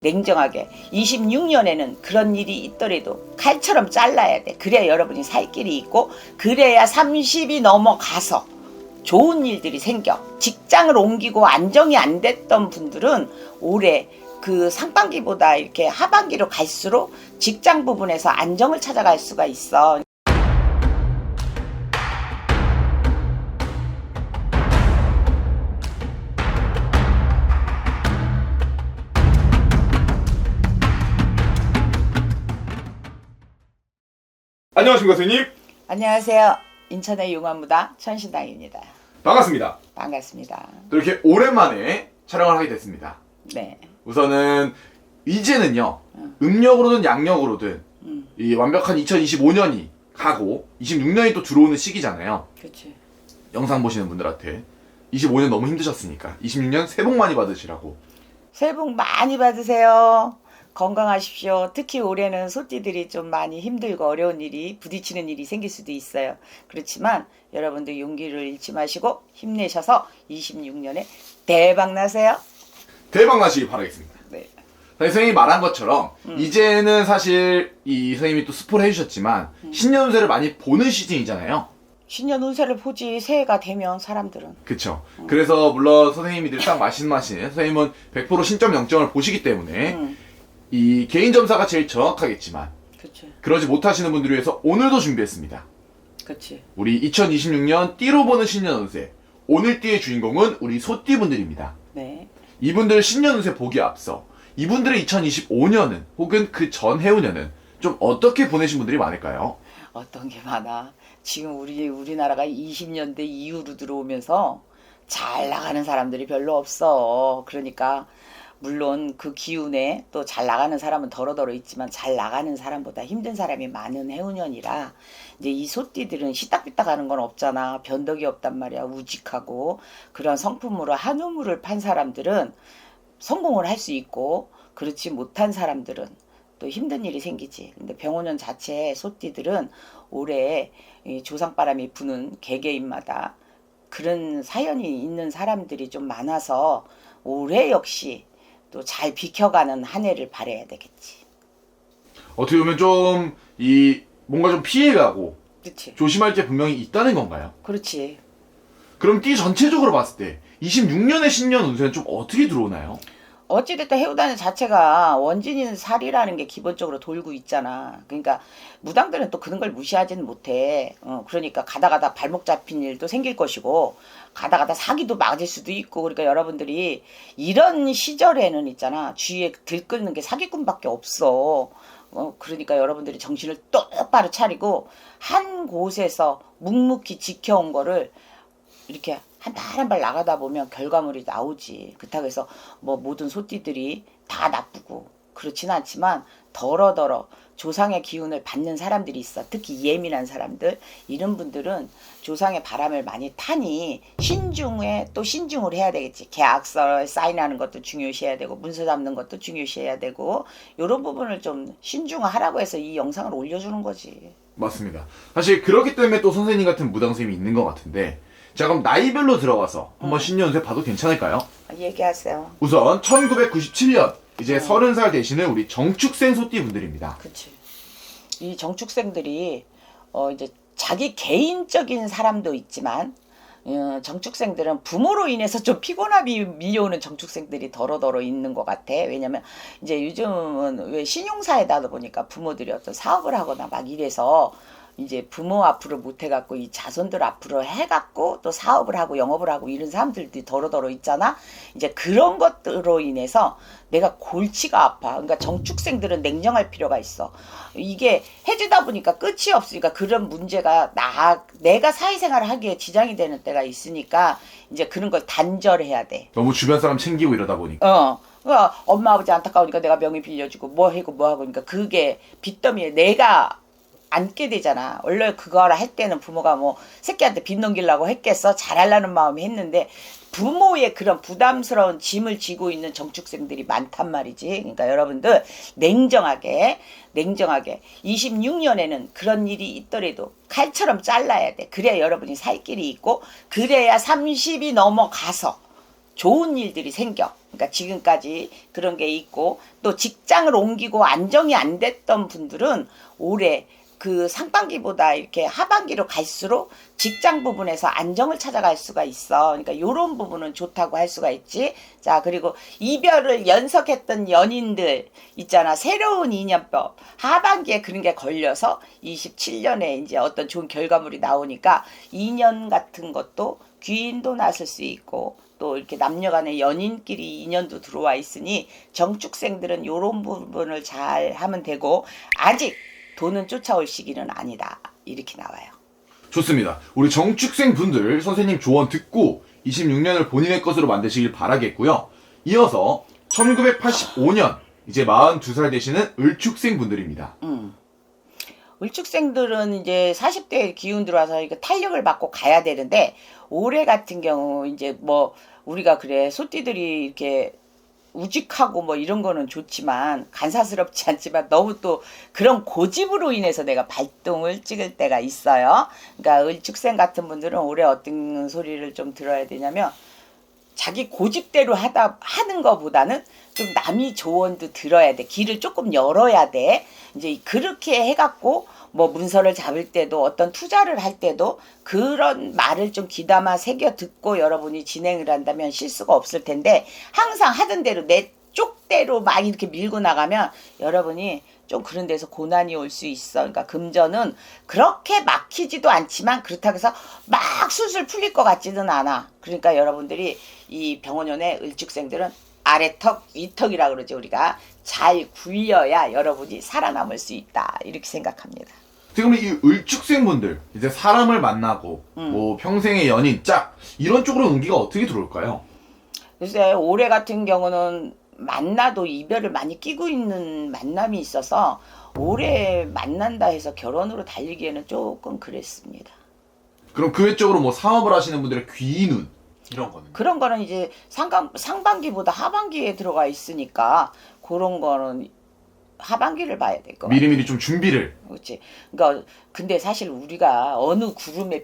냉정하게 26년에는 그런 일이 있더라도 칼처럼 잘라야 돼. 그래야 여러분이 살 길이 있고, 그래야 30이 넘어가서 좋은 일들이 생겨. 직장을 옮기고 안정이 안 됐던 분들은 올해 그 상반기보다 이렇게 하반기로 갈수록 직장 부분에서 안정을 찾아갈 수가 있어. 안녕하십니까 선생님. 안녕하세요. 인천의 용화무당 천신당입니다. 반갑습니다. 반갑습니다. 또 이렇게 오랜만에 촬영을 하게 됐습니다. 네. 우선은 이제는요, 음력으로든 양력으로든 이 완벽한 2025년이 가고 26년이 또 들어오는 시기잖아요. 그렇지. 영상 보시는 분들한테 25년 너무 힘드셨으니까 26년 새해 복 많이 받으시라고. 새해 복 많이 받으세요. 건강하십시오. 특히 올해는 소띠들이 좀 많이 힘들고 어려운 일이 부딪히는 일이 생길 수도 있어요. 그렇지만 여러분들 용기를 잃지 마시고 힘내셔서 26년에 대박 나세요. 대박 나시기 바라겠습니다. 네. 선생님이 말한 것처럼 이제는 사실 이 선생님이 또 스포를 해주셨지만 신년 운세를 많이 보는 시즌이잖아요. 신년 운세를 보지. 새해가 되면 사람들은. 그쵸. 그래서 물론 선생님이들 딱 말씀하시는 선생님은 100% 신점 0점을 보시기 때문에 이 개인 점사가 제일 정확하겠지만 그치. 그러지 못하시는 분들을 위해서 오늘도 준비했습니다. 그치. 우리 2026년 띠로 보는 신년 운세. 오늘 띠의 주인공은 우리 소띠분들입니다. 네. 이분들 신년 운세 보기에 앞서 이분들의 2025년은 혹은 그 전 해운년은 좀 어떻게 보내신 분들이 많을까요? 어떤 게 많아. 지금 우리나라가 20년대 이후로 들어오면서 잘 나가는 사람들이 별로 없어. 그러니까 물론 그 기운에 또 잘 나가는 사람은 더러더러 있지만 잘 나가는 사람보다 힘든 사람이 많은 해운년이라 이제 이 소띠들은 시딱비딱 하는 건 없잖아. 변덕이 없단 말이야. 우직하고 그런 성품으로 한우물을 판 사람들은 성공을 할 수 있고, 그렇지 못한 사람들은 또 힘든 일이 생기지. 근데 병원년 자체의 소띠들은 올해 이 조상바람이 부는 개개인마다 그런 사연이 있는 사람들이 좀 많아서 올해 역시 또 잘 비켜가는 한 해를 바라야 되겠지. 어떻게 보면 좀 뭔가 좀 피해가고 그렇지. 조심할 게 분명히 있다는 건가요? 그렇지. 그럼 띠 전체적으로 봤을 때 26년의 신년 운세는 좀 어떻게 들어오나요? 어찌됐든 해우다는 자체가 원진인 살이라는 게 기본적으로 돌고 있잖아. 그러니까 무당들은 또 그런 걸 무시하지는 못해. 그러니까 가다가다 발목 잡힌 일도 생길 것이고 가다가다 사기도 맞을 수도 있고. 그러니까 여러분들이 이런 시절에는 있잖아, 주위에 들끓는 게 사기꾼밖에 없어. 그러니까 여러분들이 정신을 똑바로 차리고 한 곳에서 묵묵히 지켜온 거를 이렇게 한 발 한 발 나가다 보면 결과물이 나오지. 그렇다고 해서 뭐 모든 소띠들이 다 나쁘고 그렇진 않지만 더러더러 조상의 기운을 받는 사람들이 있어. 특히 예민한 사람들, 이런 분들은 조상의 바람을 많이 타니 신중에 또 신중을 해야 되겠지. 계약서 사인하는 것도 중요시해야 되고 문서 잡는 것도 중요시해야 되고, 이런 부분을 좀 신중하라고 해서 이 영상을 올려주는 거지. 맞습니다. 사실 그렇기 때문에 또 선생님 같은 무당 선생님이 있는 것 같은데, 자 그럼 나이별로 들어가서 한번 신년 운세 봐도 괜찮을까요? 얘기하세요. 우선 1997년 이제 30살 되시는 우리 정축생 소띠 분들입니다. 그치. 이 정축생들이 이제 자기 개인적인 사람도 있지만 정축생들은 부모로 인해서 좀 피곤함이 밀려오는 정축생들이 더러더러 있는 것 같아. 왜냐면 이제 요즘은 왜 신용사회다 보니까 부모들이 어떤 사업을 하거나 막 이래서 이제 부모 앞으로 못 해갖고 이 자손들 앞으로 해갖고 또 사업을 하고 영업을 하고 이런 사람들이 더러더러 있잖아. 이제 그런 것들로 인해서 내가 골치가 아파. 그러니까 정축생들은 냉정할 필요가 있어. 이게 해주다 보니까 끝이 없으니까 그런 문제가 내가 사회생활을 하기에 지장이 되는 때가 있으니까 이제 그런 걸 단절해야 돼. 너무 주변 사람 챙기고 이러다 보니까. 그러니까 엄마 아버지 안타까우니까 내가 명의 빌려주고 뭐 하고 뭐 하고, 그러니까 그게 빚더미에 내가 안게 되잖아. 원래 그거를 할 때는 부모가 뭐 새끼한테 빚 넘기려고 했겠어. 잘하려는 마음이 했는데 부모의 그런 부담스러운 짐을 지고 있는 정축생들이 많단 말이지. 그러니까 여러분들 냉정하게 26년에는 그런 일이 있더라도 칼처럼 잘라야 돼. 그래야 여러분이 살 길이 있고, 그래야 30이 넘어가서 좋은 일들이 생겨. 그러니까 지금까지 그런 게 있고, 또 직장을 옮기고 안정이 안 됐던 분들은 올해 그 상반기보다 이렇게 하반기로 갈수록 직장 부분에서 안정을 찾아갈 수가 있어. 그러니까 요런 부분은 좋다고 할 수가 있지. 자, 그리고 이별을 연속했던 연인들 있잖아. 새로운 인연법. 하반기에 그런 게 걸려서 27년에 이제 어떤 좋은 결과물이 나오니까 인연 같은 것도 귀인도 나설 수 있고, 또 이렇게 남녀간의 연인끼리 인연도 들어와 있으니 정축생들은 요런 부분을 잘 하면 되고, 아직 돈은 쫓아올 시기는 아니다. 이렇게 나와요. 좋습니다. 우리 정축생 분들 선생님 조언 듣고 26년을 본인의 것으로 만드시길 바라겠고요. 이어서 1985년 이제 42살 되시는 을축생 분들입니다. 을축생들은 이제 40대 기운 들어와서 이거 탄력을 받고 가야 되는데, 올해 같은 경우 이제 뭐 우리가 그래 소띠들이 이렇게 우직하고 뭐 이런 거는 좋지만 간사스럽지 않지만 너무 또 그런 고집으로 인해서 내가 발동을 찍을 때가 있어요. 그러니까 을축생 같은 분들은 올해 어떤 소리를 좀 들어야 되냐면, 자기 고집대로 하는 거보다는 좀 남이 조언도 들어야 돼. 길을 조금 열어야 돼. 이제 그렇게 해갖고 뭐 문서를 잡을 때도 어떤 투자를 할 때도 그런 말을 좀 귀담아 새겨 듣고 여러분이 진행을 한다면 실수가 없을 텐데, 항상 하던 대로 내 쪽대로 막 이렇게 밀고 나가면 여러분이 좀 그런 데서 고난이 올 수 있어. 그러니까 금전은 그렇게 막히지도 않지만 그렇다고 해서 막 술술 풀릴 것 같지는 않아. 그러니까 여러분들이 이 병원연의 을축생들은 아래턱, 위턱이라 그러죠. 우리가 잘 굴려야 여러분이 살아남을 수 있다. 이렇게 생각합니다. 지금 이 을축생 분들 이제 사람을 만나고 뭐 평생의 연인, 짝 이런 쪽으로 운기가 어떻게 들어올까요? 글쎄 올해 같은 경우는 만나도 이별을 많이 끼고 있는 만남이 있어서 올해 만난다 해서 결혼으로 달리기에는 조금 그랬습니다. 그럼 그 외적으로 뭐 사업을 하시는 분들의 귀인운 이런 거는? 그런 거는 이제 상반기보다 하반기에 들어가 있으니까 그런 거는 하반기를 봐야 될 것 같아요. 미리미리 좀 준비를. 그렇지. 그러니까 근데 사실 우리가 어느 구름에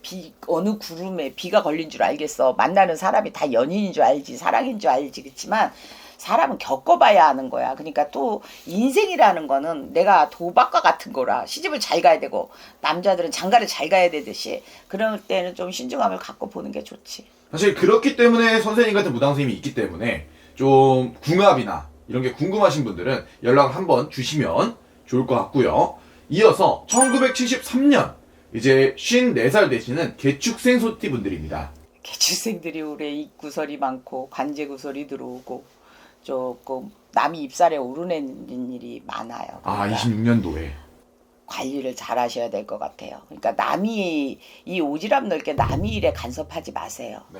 비가 걸린 줄 알겠어. 만나는 사람이 다 연인인 줄 알지, 사랑인 줄 알지. 그렇지만 사람은 겪어봐야 하는 거야. 그러니까 또 인생이라는 거는 내가 도박과 같은 거라 시집을 잘 가야 되고 남자들은 장가를 잘 가야 되듯이 그럴 때는 좀 신중함을 갖고 보는 게 좋지. 사실 그렇기 때문에 선생님 같은 무당 선생님이 있기 때문에 좀 궁합이나 이런 게 궁금하신 분들은 연락 한번 주시면 좋을 것 같고요. 이어서 1973년 이제 54살 되시는 개축생 소띠 분들입니다. 개축생들이 올해 입구설이 많고 관제구설이 들어오고 조금 남이 입살에 오르내는 일이 많아요. 아, 그러니까 26년도에. 관리를 잘 하셔야 될 것 같아요. 그러니까 남이 이 오지랖 넓게 남이 일에 간섭하지 마세요. 네.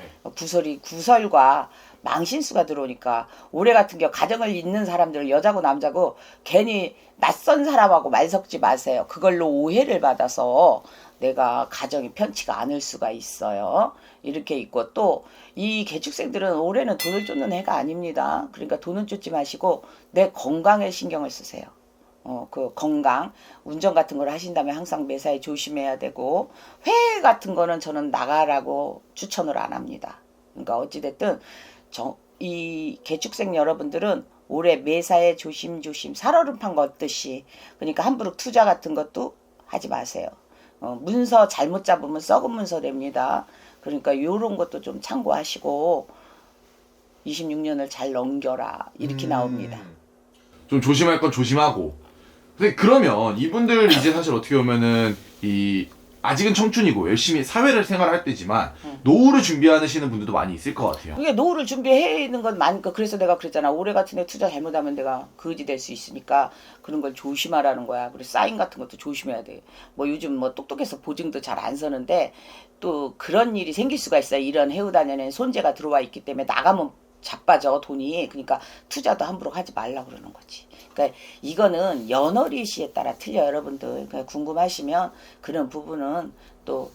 구설과 망신수가 들어오니까 올해 같은 경우 가정을 잇는 사람들 여자고 남자고 괜히 낯선 사람하고 말 섞지 마세요. 그걸로 오해를 받아서 내가 가정이 편치가 않을 수가 있어요. 이렇게 있고 또 이 개축생들은 올해는 돈을 쫓는 해가 아닙니다. 그러니까 돈은 쫓지 마시고 내 건강에 신경을 쓰세요. 그 건강, 운전 같은 걸 하신다면 항상 매사에 조심해야 되고, 회의 같은 거는 저는 나가라고 추천을 안 합니다. 그러니까 어찌됐든 이 개축생 여러분들은 올해 매사에 조심조심 살얼음판 걷듯이, 그러니까 함부로 투자 같은 것도 하지 마세요. 문서 잘못 잡으면 썩은 문서 됩니다. 그러니까 요런 것도 좀 참고하시고 26년을 잘 넘겨라 이렇게 나옵니다. 좀 조심할 건 조심하고. 근데 그러면 이분들 이제 사실 어떻게 보면은 아직은 청춘이고 열심히 사회를 생활할 때지만 노후를 준비하시는 분들도 많이 있을 것 같아요. 이게 노후를 준비해 있는 건 많으니까 그래서 내가 그랬잖아. 올해 같은 데 투자 잘못하면 내가 거지 될 수 있으니까 그런 걸 조심하라는 거야. 그리고 사인 같은 것도 조심해야 돼. 뭐 요즘 뭐 똑똑해서 보증도 잘 안 서는데 또 그런 일이 생길 수가 있어요. 이런 해우단에는 손재가 들어와 있기 때문에 나가면 자빠져 돈이. 그러니까 투자도 함부로 하지 말라 그러는 거지. 그러니까 이거는 연월일시에 따라 틀려 여러분들. 그러니까 궁금하시면 그런 부분은 또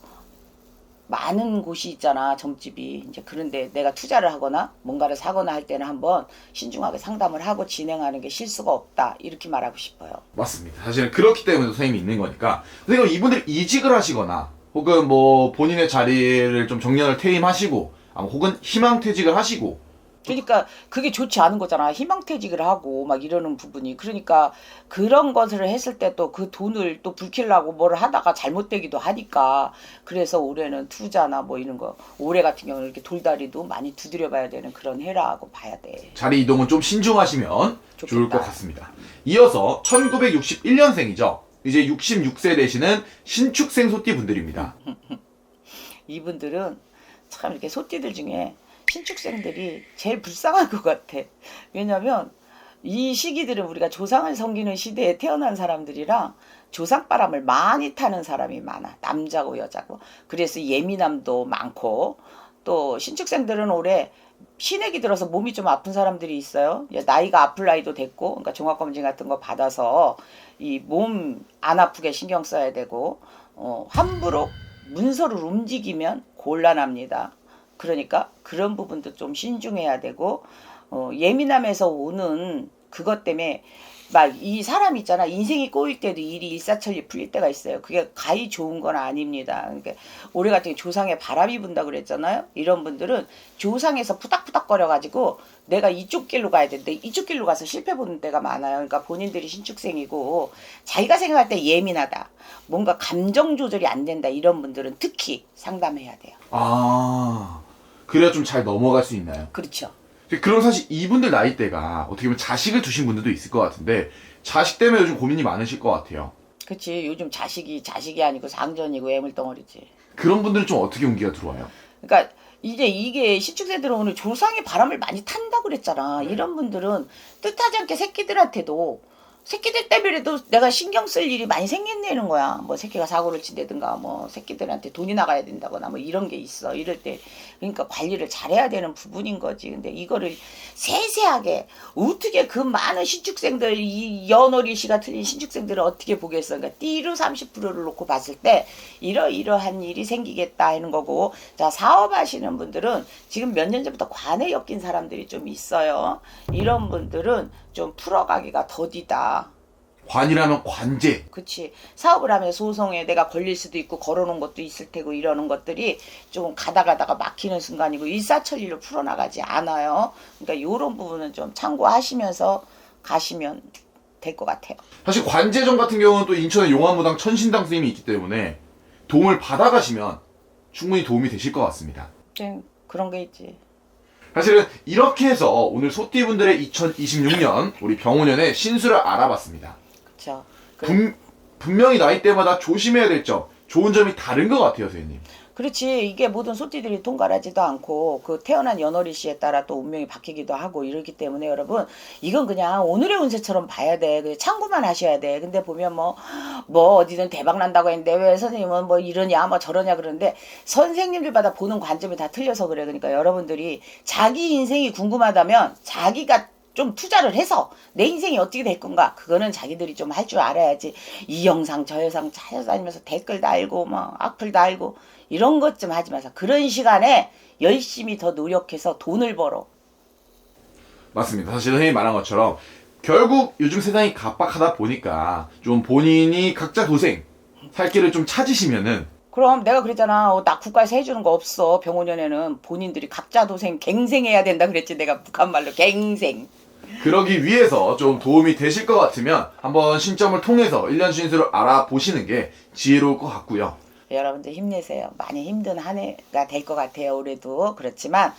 많은 곳이 있잖아 점집이. 이제 그런데 내가 투자를 하거나 뭔가를 사거나 할 때는 한번 신중하게 상담을 하고 진행하는 게 실수가 없다 이렇게 말하고 싶어요. 맞습니다. 사실은 그렇기 때문에 선생님이 있는 거니까. 선생님 이분들 이직을 하시거나 혹은 뭐 본인의 자리를 좀 정년을 퇴임하시고 혹은 희망퇴직을 하시고 그러니까 그게 좋지 않은 거잖아. 희망퇴직을 하고 막 이러는 부분이. 그러니까 그런 것을 했을 때 또 그 돈을 또 불키려고 뭘 하다가 잘못되기도 하니까. 그래서 올해는 투자나 뭐 이런 거. 올해 같은 경우는 이렇게 돌다리도 많이 두드려 봐야 되는 그런 해라고 봐야 돼. 자리 이동은 좀 신중하시면 좋겠다. 좋을 것 같습니다. 이어서 1961년생이죠. 이제 66세 되시는 신축생 소띠 분들입니다. 이분들은 참 이렇게 소띠들 중에 신축생들이 제일 불쌍한 것 같아. 왜냐면 이 시기들은 우리가 조상을 섬기는 시대에 태어난 사람들이라 조상바람을 많이 타는 사람이 많아. 남자고 여자고. 그래서 예민함도 많고, 또 신축생들은 올해 신액이 들어서 몸이 좀 아픈 사람들이 있어요. 나이가 아플 나이도 됐고, 그러니까 종합검진 같은 거 받아서 이 몸 안 아프게 신경 써야 되고, 함부로 문서를 움직이면 곤란합니다. 그러니까 그런 부분도 좀 신중해야 되고, 예민함에서 오는 그것 때문에 막 이 사람 있잖아. 인생이 꼬일 때도 일이 일사천리 풀릴 때가 있어요. 그게 가히 좋은 건 아닙니다. 그러니까 올해 같은 경우 조상에 바람이 분다 그랬잖아요. 이런 분들은 조상에서 푸닥푸닥거려가지고 내가 이쪽 길로 가야 되는데 이쪽 길로 가서 실패 보는 때가 많아요. 그러니까 본인들이 신축생이고 자기가 생각할 때 예민하다. 뭔가 감정 조절이 안 된다. 이런 분들은 특히 상담해야 돼요. 아, 그래야 좀 잘 넘어갈 수 있나요? 그렇죠. 그럼 사실 이분들 나이대가 어떻게 보면 자식을 두신 분들도 있을 것 같은데 자식 때문에 요즘 고민이 많으실 것 같아요. 그치. 요즘 자식이 아니고 상전이고 애물덩어리지. 그런 분들은 좀 어떻게 운기가 들어와요? 그러니까 이제 이게 신축생들은 오늘 조상의 바람을 많이 탄다고 그랬잖아. 이런 분들은 뜻하지 않게 새끼들 때문에도 내가 신경 쓸 일이 많이 생긴다는 거야. 뭐 새끼가 사고를 친다든가 뭐 새끼들한테 돈이 나가야 된다거나 뭐 이런 게 있어. 이럴 때 그러니까 관리를 잘해야 되는 부분인 거지. 근데 이거를 세세하게 어떻게 그 많은 신축생들 이 연월일 씨가 틀린 신축생들을 어떻게 보겠어. 그러니까 띠로 30%를 놓고 봤을 때 이러이러한 일이 생기겠다 하는 거고. 자, 사업하시는 분들은 지금 몇 년 전부터 관에 엮인 사람들이 좀 있어요. 이런 분들은 좀 풀어가기가 더디다. 관이라면 관제. 그치. 사업을 하면 소송에 내가 걸릴 수도 있고 걸어놓은 것도 있을 테고 이러는 것들이 좀 가다가 막히는 순간이고 일사천리로 풀어나가지 않아요. 그러니까 이런 부분은 좀 참고하시면서 가시면 될 것 같아요. 사실 관제점 같은 경우는 또 인천의 용화무당 천신당 스님이 있기 때문에 도움을 받아가시면 충분히 도움이 되실 것 같습니다. 그런 게 있지. 사실은 이렇게 해서 오늘 소띠분들의 2026년 우리 병원년의 신수를 알아봤습니다. 그쵸. 분명히 나이대마다 조심해야 될 점, 좋은 점이 다른 것 같아요, 선생님. 그렇지. 이게 모든 소띠들이 동갈하지도 않고 그 태어난 연월일 씨에 따라 또 운명이 바뀌기도 하고 이러기 때문에 여러분 이건 그냥 오늘의 운세처럼 봐야 돼. 그냥 참고만 하셔야 돼. 근데 보면 뭐 어디든 대박 난다고 했는데 왜 선생님은 뭐 이러냐 뭐 저러냐 그러는데 선생님들마다 보는 관점이 다 틀려서 그래. 그러니까 여러분들이 자기 인생이 궁금하다면 자기가 좀 투자를 해서 내 인생이 어떻게 될 건가 그거는 자기들이 좀 할 줄 알아야지. 이 영상 저 영상 찾아다니면서 댓글 달고 뭐 악플 달고 이런 것 좀 하지 마세요. 그런 시간에 열심히 더 노력해서 돈을 벌어. 맞습니다. 사실 선생님이 말한 것처럼 결국 요즘 세상이 각박하다 보니까 좀 본인이 각자 도생, 살 길을 좀 찾으시면은 그럼 내가 그랬잖아. 나 국가에서 해주는 거 없어. 병원연에는 본인들이 각자 도생 갱생해야 된다 그랬지. 내가 북한 말로 갱생. 그러기 위해서 좀 도움이 되실 것 같으면 한번 신점을 통해서 1년 신수를 알아보시는 게 지혜로울 것 같고요. 여러분들 힘내세요. 많이 힘든 한 해가 될 것 같아요. 올해도. 그렇지만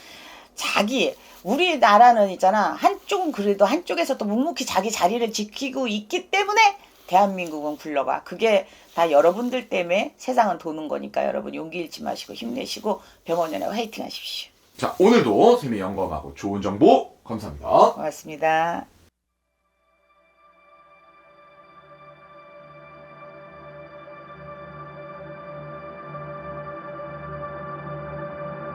우리나라는 있잖아. 한쪽은 그래도 한쪽에서 또 묵묵히 자기 자리를 지키고 있기 때문에 대한민국은 굴러가. 그게 다 여러분들 때문에 세상은 도는 거니까 여러분 용기 잃지 마시고 힘내시고 병원연에 화이팅 하십시오. 자, 오늘도 선생님의 영감하고 좋은 정보 감사합니다. 고맙습니다.